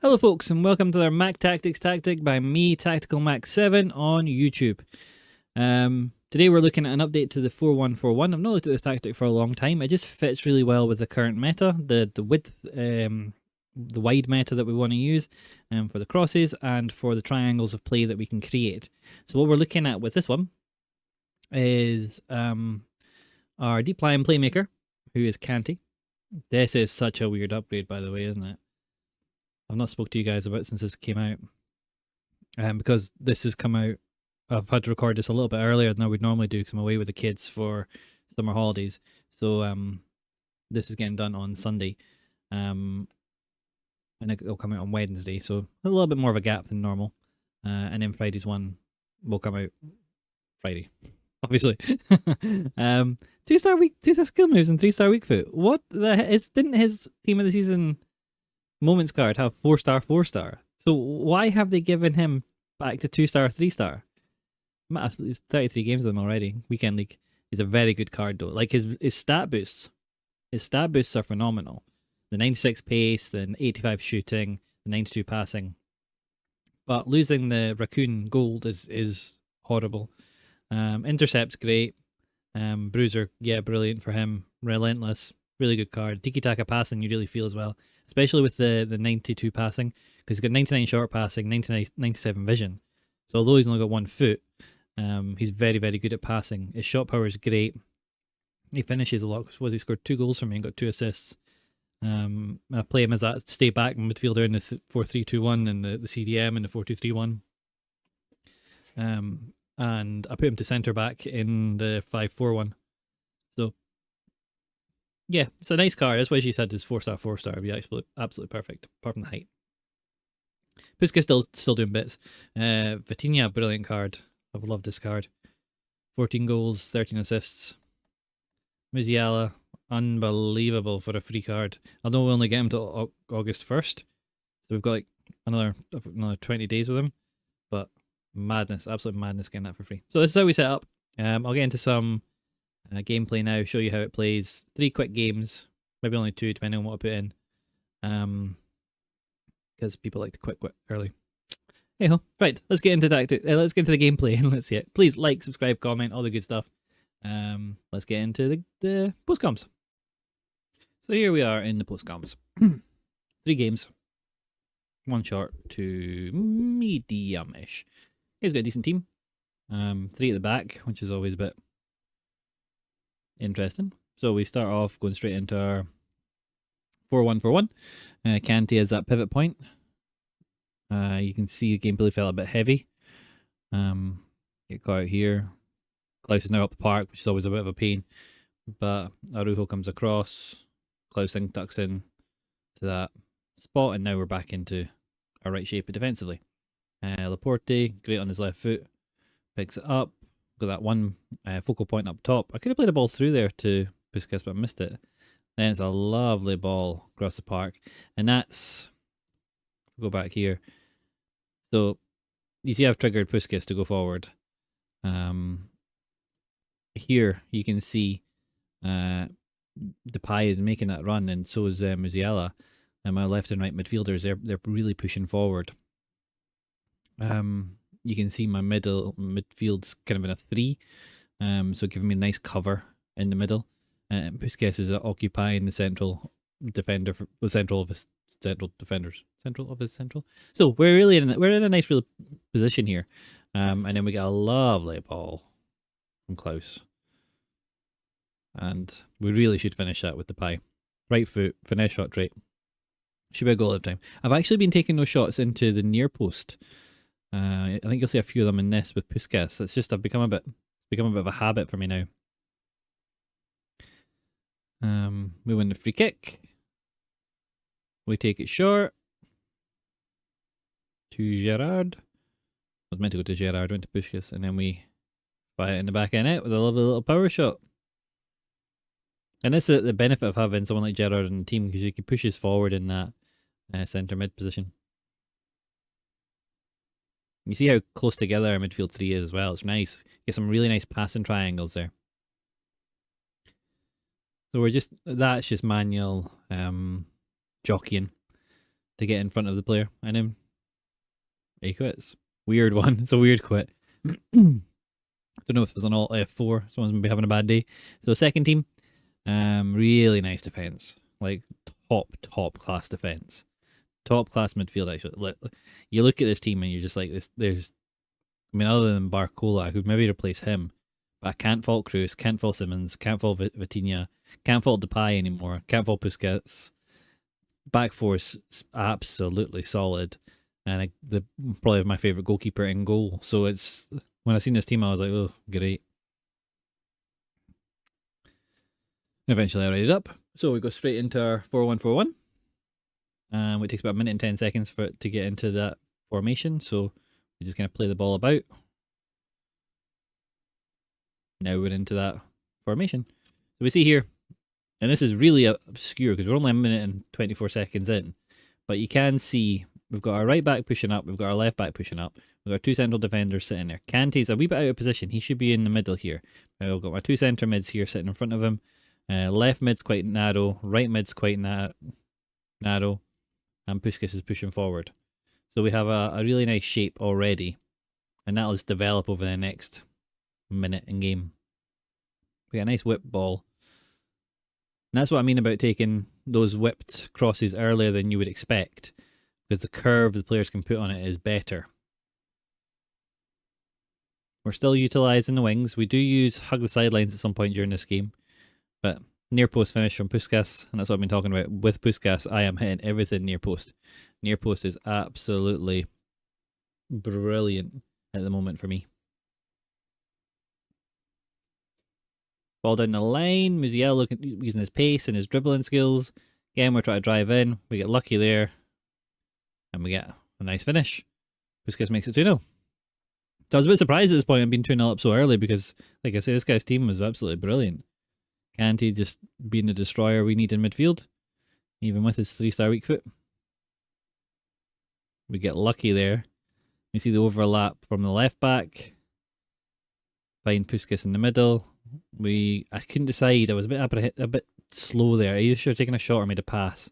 Hello folks and welcome to our Mac Tactics Tactic by me, Tactical Mac 7 on YouTube. Today we're looking at an update to the 4141. I've not looked at this tactic for a long time. It just fits really well with the current meta, the width, the wide meta that we want to use for the crosses and for the triangles of play that we can create. So what we're looking at with this one is our deep line playmaker, who is Kanti. This is such a weird upgrade, by the way, isn't it? I've not spoke to you guys about it since this came out, because this has come out. I've had to record this a little bit earlier than I would normally do because I'm away with the kids for summer holidays. So this is getting done on Sunday, and it'll come out on Wednesday. So a little bit more of a gap than normal, and then Friday's one will come out Friday, obviously. 2-star week, 2-star skill moves, and 3-star weak foot. What the heck didn't his team of the season moments card have 4-star, 4-star? So why have they given him back to 2-star, 3-star? It's 33 games of them already. Weekend League is a very good card though. Like his stat boosts. His stat boosts are phenomenal. The 96 pace, the 85 shooting, the 92 passing. But losing the Raccoon Gold is horrible. Intercept's great. Bruiser, yeah, brilliant for him. Relentless, really good card. Tiki Taka passing you really feel as well. Especially with the 92 passing, because he's got 99 short passing, 97 vision. So although he's only got 1 foot, he's very, very good at passing. His shot power is great. He finishes a lot. He scored 2 goals for me and got 2 assists. I play him as that stay back midfielder in the 4-3-2-1 and the CDM and the 4-2-3-1. And I put him to centre back in the 5-4-1. So yeah, it's a nice card. That's why she said his 4-star, 4-star would be absolutely perfect, apart from the height. Puskas still doing bits. Vitinha, brilliant card. I've loved this card. 14 goals, 13 assists. Musiala, unbelievable for a free card. Although we only get him till August 1st. So we've got like another 20 days with him. But madness, absolute madness getting that for free. So this is how we set up. I'll get into some gameplay now, show you how it plays. 3 quick games, maybe only 2 depending on what I put in. Because people like to quit early. Hey ho. Right, let's get into let's get into the gameplay and let's see it. Please like, subscribe, comment, all the good stuff. Let's get into the post-comms. So here we are in the post-comms. 3 games. 1 short to medium-ish. He's got a decent team. 3 at the back, which is always a bit interesting. So we start off going straight into our 4-1-4-1. Kanti has that pivot point. You can see the gameplay felt a bit heavy. Get caught out here. Klaus is now up the park, which is always a bit of a pain. But Arujo comes across. Klaus tucks in to that spot, and now we're back into our right shape defensively. Laporte, great on his left foot. Picks it up. Got that one focal point up top. I could have played a ball through there to Puskas, but I missed it. Then it's a lovely ball across the park. And that's... Go back here. So, you see I've triggered Puskas to go forward. Here, you can see Depay is making that run, and so is Musiala. And my left and right midfielders, they're really pushing forward. You can see my midfield's kind of in a 3, so giving me a nice cover in the middle. Puskas is occupying the central defender, the central of his central. So we're in a nice real position here, and then we get a lovely ball from Klaus, and we really should finish that with the pie. Right foot, finesse shot trait. Should be a goal every time. I've actually been taking those shots into the near post. I think you'll see a few of them in this with Puskas. It's just become a bit of a habit for me now. We win the free kick. We take it short to Gerard. I was meant to go to Gerard, went to Puskas, and then we fire it in the back of net with a lovely little power shot. And this is the benefit of having someone like Gerard in the team, because you can push us forward in that centre mid position. You see how close together our midfield 3 is as well. It's nice. Get some really nice passing triangles there. So that's just manual jockeying to get in front of the player, and then he quits. Weird one. It's a weird quit. Don't know if it was on Alt F4. Someone's maybe having a bad day. So second team, really nice defense, like top class defense, top class midfield. Actually, you look at this team and you're just like this. There's, I mean, other than Barcola, I could maybe replace him, but I can't fault Cruz, can't fault Simmons, can't fault Vitinha, can't fault Depay anymore, can't fault Busquets. Back four is absolutely solid, and probably my favourite goalkeeper in goal. So it's, when I seen this team, I was like, oh, great. Eventually I read it up. So we go straight into our 4-1-4-1. It takes about a minute and 10 seconds for it to get into that formation. So we just kind of play the ball about. Now we're into that formation. So we see here, and this is really obscure because we're only a minute and 24 seconds in, but you can see we've got our right back pushing up, we've got our left back pushing up, we've got our two central defenders sitting there. Kante's a wee bit out of position, he should be in the middle here. I've got my two centre mids here sitting in front of him. Left mid's quite narrow, right mid's quite narrow, and Busquets is pushing forward. So we have a really nice shape already, and that'll just develop over the next minute in game. We got a nice whip ball. And that's what I mean about taking those whipped crosses earlier than you would expect, because the curve the players can put on it is better. We're still utilising the wings. We do use hug the sidelines at some point during this game, but near post finish from Puskas, and that's what I've been talking about. With Puskas, I am hitting everything near post. Near post is absolutely brilliant at the moment for me. Ball down the line, Musiala using his pace and his dribbling skills. Again, we're trying to drive in. We get lucky there, and we get a nice finish. Puskas makes it 2-0. So I was a bit surprised at this point I'm being 2-0 up so early because, like I say, this guy's team was absolutely brilliant. Kante just being the destroyer we need in midfield, even with his 3-star weak foot. We get lucky there. We see the overlap from the left back. Find Puskas in the middle. I couldn't decide. I was a bit slow there. I either should have taken a shot or made a pass.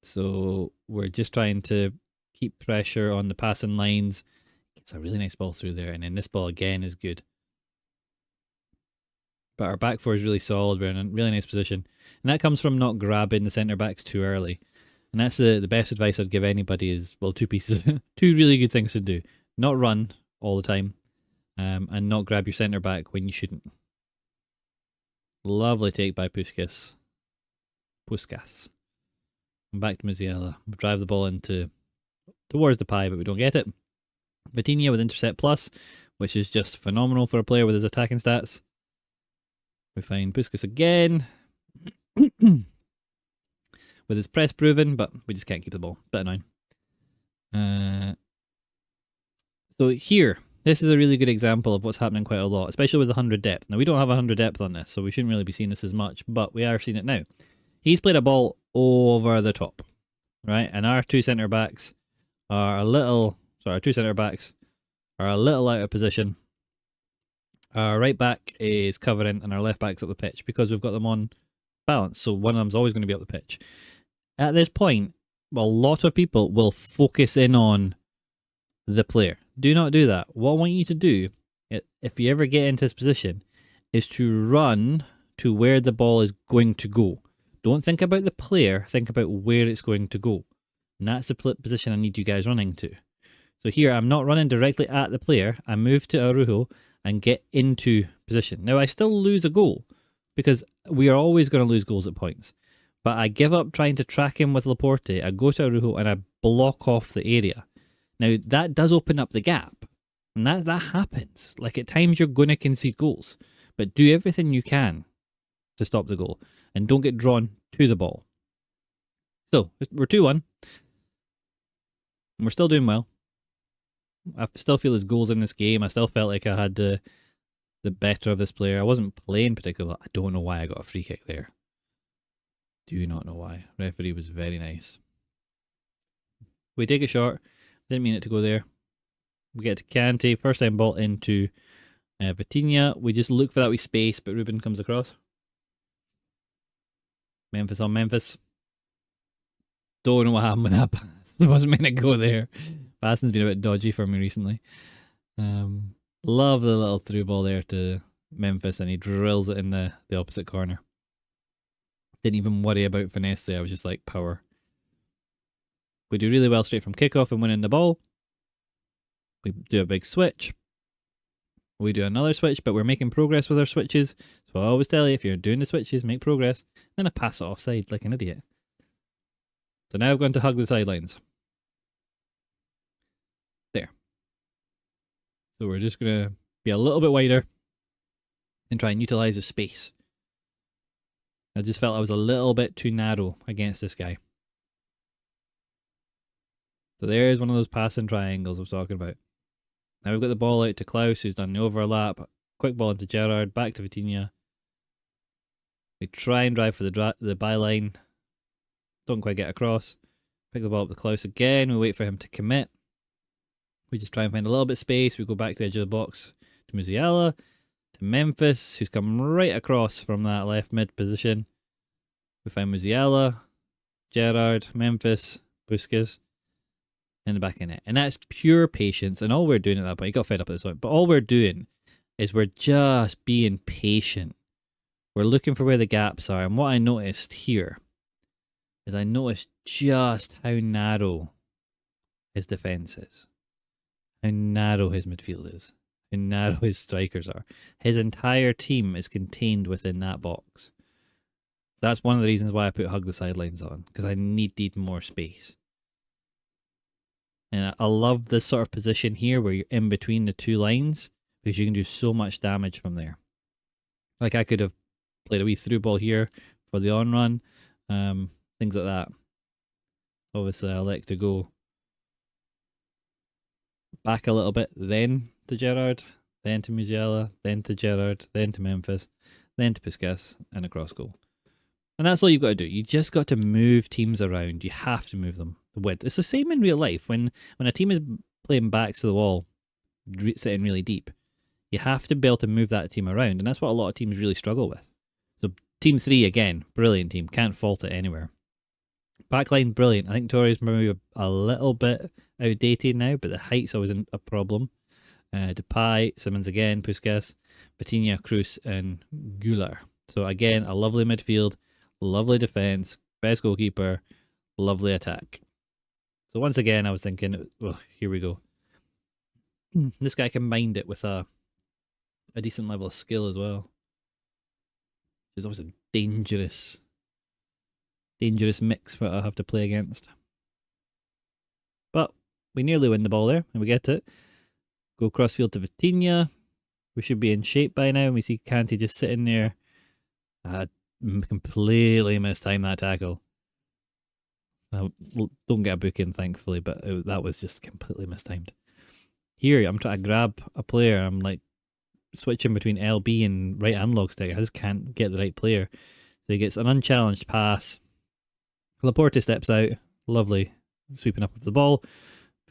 So we're just trying to keep pressure on the passing lines. Gets a really nice ball through there, and then this ball again is good. But our back four is really solid. We're in a really nice position. And that comes from not grabbing the centre backs too early. And that's the best advice I'd give anybody is, well, two really good things to do. Not run all the time, and not grab your centre back when you shouldn't. Lovely take by Puskas. And back to Musiala. We drive the ball towards the pie, but we don't get it. Vitinha with intercept plus, which is just phenomenal for a player with his attacking stats. We find Puskas again with his press proven, but we just can't keep the ball. Bit annoying. So here, this is a really good example of what's happening quite a lot, especially with the 100 depth. Now, we don't have 100 depth on this, so we shouldn't really be seeing this as much, but we are seeing it now. He's played a ball over the top, right? And our two centre backs are a little out of position. Our right back is covering and our left back's up the pitch because we've got them on balance. So one of them's always going to be up the pitch. At this point, a lot of people will focus in on the player. Do not do that. What I want you to do, if you ever get into this position, is to run to where the ball is going to go. Don't think about the player, think about where it's going to go. And that's the position I need you guys running to. So here, I'm not running directly at the player. I move to Araujo and get into position. Now, I still lose a goal because we are always going to lose goals at points. But I give up trying to track him with Laporte. I go to Araujo and I block off the area. Now, that does open up the gap. And that happens. Like, at times you're going to concede goals. But do everything you can to stop the goal. And don't get drawn to the ball. So, we're 2-1. And we're still doing well. I still feel there's goals in this game. I still felt like I had the better of this player. I wasn't playing particularly well. I don't know why I got a free kick there. Do not know why. Referee was very nice. We take a shot. Didn't mean it to go there. We get to Kante. First time ball into Vitinha. We just look for that wee space, but Ruben comes across. Memphis on Memphis. Don't know what happened with that pass. It wasn't meant to go there. Passing's been a bit dodgy for me recently. Love the little through ball there to Memphis, and he drills it in the opposite corner. Didn't even worry about finesse there. I was just like, power. We do really well straight from kickoff and winning the ball. We do a big switch. We do another switch, but we're making progress with our switches. So I always tell you, if you're doing the switches, make progress. Then I pass it offside like an idiot. So now I've gone to hug the sidelines. There. So we're just going to be a little bit wider and try and utilise the space. I just felt I was a little bit too narrow against this guy. So there's one of those passing triangles I was talking about. Now we've got the ball out to Klaus, who's done the overlap. Quick ball into Gerrard, back to Vitinha. We try and drive for the byline. Don't quite get across. Pick the ball up to Klaus again. We wait for him to commit. We just try and find a little bit of space. We go back to the edge of the box to Musiala, to Memphis, who's come right across from that left mid position. We find Musiala, Gerrard, Memphis, Busquets in the back of net. And that's pure patience. And all we're doing at that point, he got fed up at this point, but all we're doing is we're just being patient. We're looking for where the gaps are. And what I noticed here is I noticed just how narrow his defence is. How narrow his midfield is. How narrow his strikers are. His entire team is contained within that box. That's one of the reasons why I put Hug the Sidelines on, because I needed more space. And I love this sort of position here where you're in between the two lines, because you can do so much damage from there. Like I could have played a wee through ball here for the on run, things like that. Obviously I like to go back a little bit, then to Gerrard, then to Musiala, then to Gerrard, then to Memphis, then to Busquets, and a cross goal. And that's all you've got to do. You just got to move teams around. You have to move them. The width. It's the same in real life. When a team is playing backs to the wall, sitting really deep, you have to be able to move that team around. And that's what a lot of teams really struggle with. So team 3, again, brilliant team. Can't fault it anywhere. Backline, brilliant. I think Torres maybe a little bit outdated now, but the height's always a problem. Depay, Simmons again, Busquets, Vitinha, Cruz, and Güler. So again, a lovely midfield, lovely defence, best goalkeeper, lovely attack. So once again, I was thinking, oh, here we go. This guy combined it with a decent level of skill as well. It's always a dangerous mix that I have to play against. But we nearly win the ball there, and we get it. Go crossfield to Vitinha. We should be in shape by now. We see Kanté just sitting there. I completely mistimed that tackle. I don't get a booking, thankfully, but that was just completely mistimed. Here, I'm trying to grab a player. I'm like switching between LB and right analog stick. I just can't get the right player. So he gets an unchallenged pass. Laporte steps out. Lovely. Sweeping up of the ball.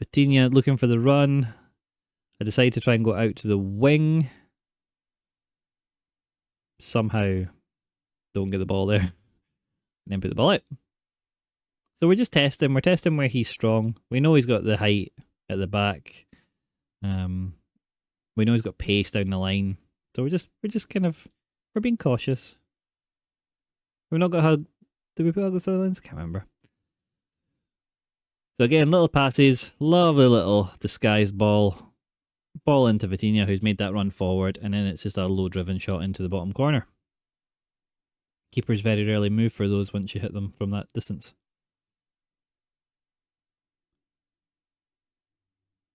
Vitinha looking for the run. I decide to try and go out to the wing. Somehow don't get the ball there. And then put the ball out. So we're just testing. We're testing where he's strong. We know he's got the height at the back. We know he's got pace down the line. So we're just kind of, we're being cautious. We've not got hug. Did we put hug the sidelines? Can't remember. So again, little passes, lovely little disguised ball into Vitinha, who's made that run forward, and then it's just a low-driven shot into the bottom corner. Keepers very rarely move for those once you hit them from that distance.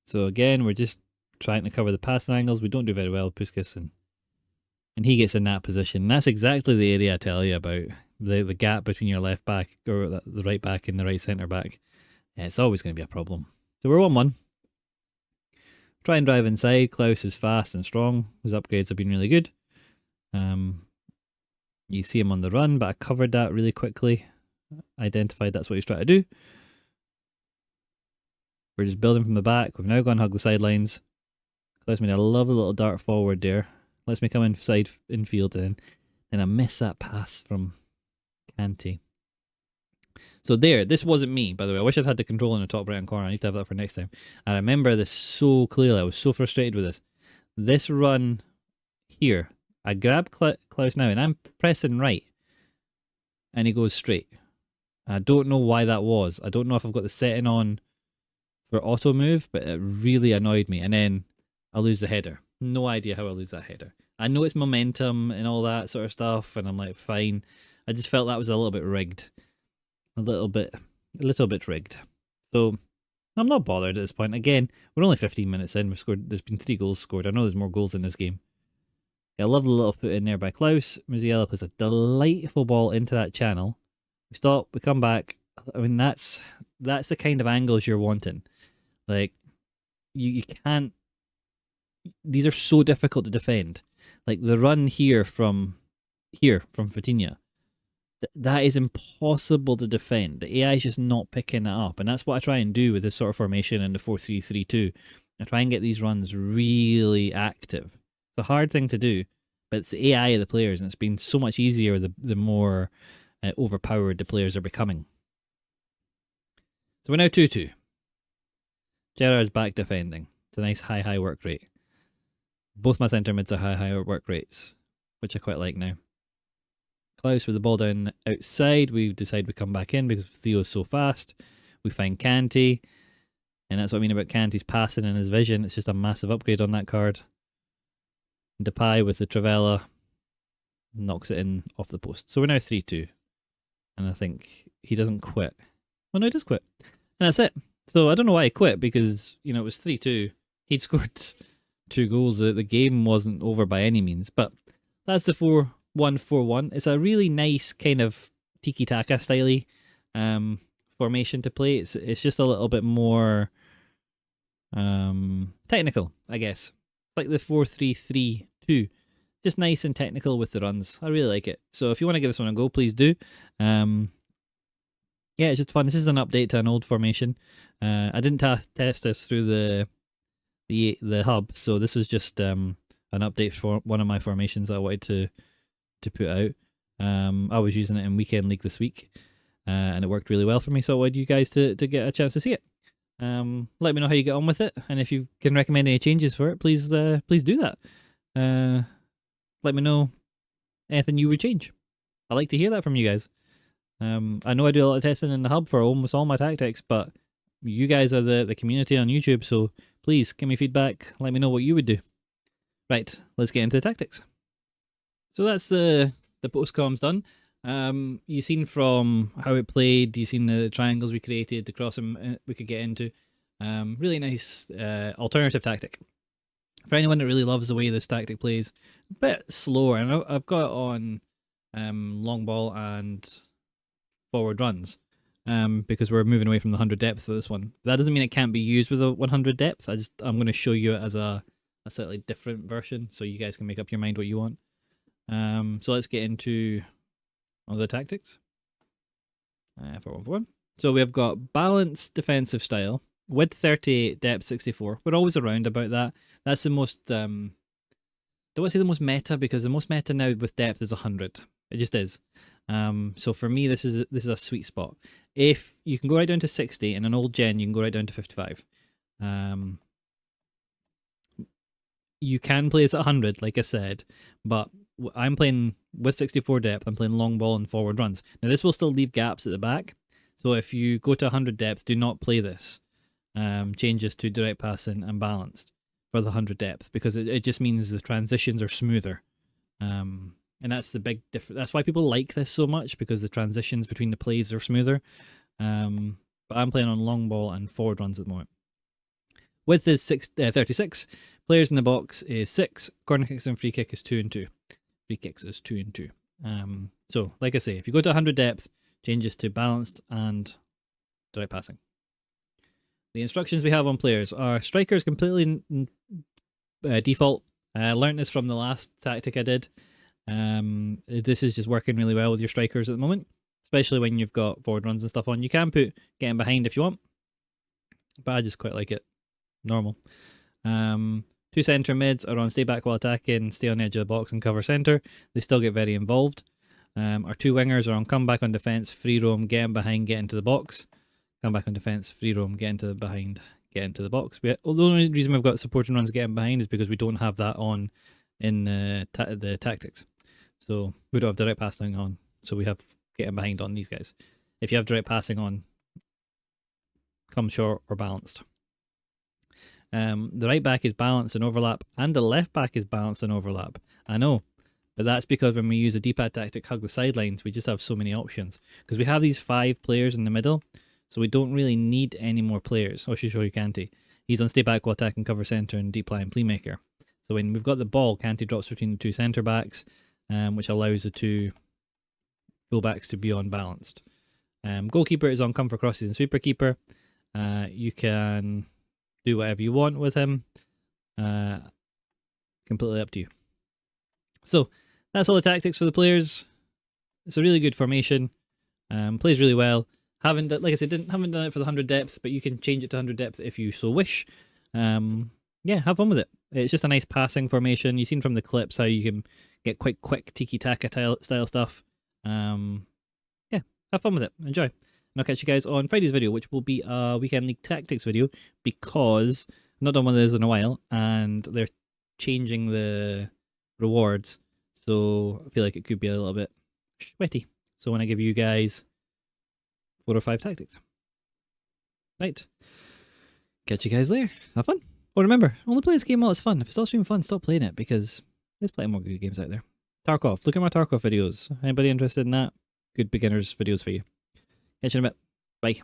So again, we're just trying to cover the passing angles. We don't do very well with Busquets, and he gets in that position. And that's exactly the area I tell you about, the gap between your left back, or the right back and the right centre back. Yeah, it's always going to be a problem. So we're 1-1. Try and drive inside. Klaus is fast and strong. His upgrades have been really good. You see him on the run, but I covered that really quickly. Identified that's what he's trying to do. We're just building from the back. We've now gone hug the sidelines. Klaus made a lovely little dart forward there. Lets me come inside infield, and I miss that pass from Kanté. So there, this wasn't me, by the way. I wish I'd had the control in the top right hand corner. I need to have that for next time. I remember this so clearly. I was so frustrated with this. This run here, I grab Klaus now and I'm pressing right and he goes straight. I don't know why that was. I don't know if I've got the setting on for auto move, but it really annoyed me. And then I lose the header. No idea how I lose that header. I know it's momentum and all that sort of stuff, and I'm like, fine. I just felt that was a little bit rigged. A little bit rigged. So I'm not bothered at this point. Again, we're only 15 minutes in. There's been 3 goals scored. I know there's more goals in this game. Yeah, I love the little foot in there by Klaus. Musiala puts a delightful ball into that channel. We stop, we come back. I mean, that's the kind of angles you're wanting. Like, you can't... These are so difficult to defend. Like, the run here from Vitinha, that is impossible to defend. The AI is just not picking it up. And that's what I try and do with this sort of formation in the 4-3-3-2. I try and get these runs really active. It's a hard thing to do, but it's the AI of the players, and it's been so much easier the more overpowered the players are becoming. So we're now 2-2. Gerrard's back defending. It's a nice high work rate. Both my centre mids are high work rates, which I quite like now. Klaus with the ball down outside. We decide we come back in because Theo's so fast. We find Kanté, and that's what I mean about Kanté's passing and his vision. It's just a massive upgrade on that card. Depay with the Trivela knocks it in off the post. So we're now 3-2. And I think he doesn't quit. Oh no, he does quit. And that's it. So I don't know why he quit, because, you know, it was 3-2. He'd scored 2 goals. The game wasn't over by any means. But that's the 4-1-4-1. It's a really nice kind of Tiki Taka style formation to play. It's just a little bit more technical, I guess. Like the 4-3-3-2. Just nice and technical with the runs. I really like it. So if you want to give this one a go, please do. Yeah, it's just fun. This is an update to an old formation. I didn't test this through the hub, so this is just an update for one of my formations I wanted to put out. I was using it in Weekend League this week, and it worked really well for me, so I wanted you guys to get a chance to see it. Let me know how you get on with it, and if you can recommend any changes for it, please do that. Let me know anything you would change. I like to hear that from you guys. I know I do a lot of testing in the hub for almost all my tactics, but you guys are the community on YouTube, so please give me feedback. Let me know what you would do. Right, let's get into the tactics. So that's the post-comms done. You've seen from how it played, you've seen the triangles we created, the crossing we could get into. Really nice alternative tactic. For anyone that really loves the way this tactic plays, a bit slower, and I've got it on long ball and forward runs, because we're moving away from the 100 depth for this one. That doesn't mean it can't be used with a 100 depth. I'm going to show you it as a slightly different version, so you guys can make up your mind what you want. So let's get into all the tactics. 4-1-4-1. So we have got balanced defensive style with 38, depth 64. We're always around about that. That's the most, I don't want to say the most meta, because the most meta now with depth is 100. It just is. So for me, this is a sweet spot. If you can go right down to 60, in an old gen, you can go right down to 55. You can play this at 100, like I said, but I'm playing with 64 depth. I'm playing long ball and forward runs. Now this will still leave gaps at the back, so if you go to 100 depth, do not play this. Changes to direct passing and balanced for the 100 depth, because it just means the transitions are smoother. And that's the big difference. That's why people like this so much, because the transitions between the plays are smoother. But I'm playing on long ball and forward runs at the moment. With this 36, players in the box is 6, corner kicks and free kick is 2 and 2. Free kicks is 2 and 2. So, like I say, if you go to 100 depth, changes to balanced and direct passing. The instructions we have on players are strikers completely default. I learned this from the last tactic I did. This is just working really well with your strikers at the moment, especially when you've got forward runs and stuff on. You can put getting behind if you want, but I just quite like it normal. 2 centre mids are on stay back while attacking, stay on the edge of the box and cover centre. They still get very involved. Our two wingers are on come back on defence, free roam, get in behind, get into the box. Come back on defence, free roam, get into behind, get into the box. The only reason we've got supporting runs getting behind is because we don't have that on in the tactics. So we don't have direct passing on, so we have getting behind on these guys. If you have direct passing on, come short or balanced. The right back is balanced and overlap, and the left back is balanced and overlap. I know, but that's because when we use a D-pad tactic, hug the sidelines, we just have so many options. Because we have these 5 players in the middle, so we don't really need any more players. I should show you Kanti. He's on stay back while attacking cover centre and deep line playmaker. So when we've got the ball, Kanti drops between the 2 centre backs, which allows the 2 full backs to be unbalanced. Goalkeeper is on come for crosses and sweeper keeper. You can do whatever you want with him. Completely up to you. So that's all the tactics for the players. It's a really good formation. Plays really well. Haven't, like I said, haven't done it for the 100 depth, but you can change it to 100 depth if you so wish. Yeah, have fun with it. It's just a nice passing formation. You've seen from the clips how you can get quite quick Tiki Taka style stuff. Yeah, have fun with it. Enjoy. And I'll catch you guys on Friday's video, which will be a Weekend League Tactics video, because I've not done one of those in a while, and they're changing the rewards, so I feel like it could be a little bit sweaty. So when I give you guys 4 or 5 tactics. Right. Catch you guys later. Have fun. Oh, remember, only play this game while it's fun. If it stops being fun, stop playing it, because there's plenty more good games out there. Tarkov. Look at my Tarkov videos. Anybody interested in that? Good beginners videos for you. Catch you in a bit. Bye.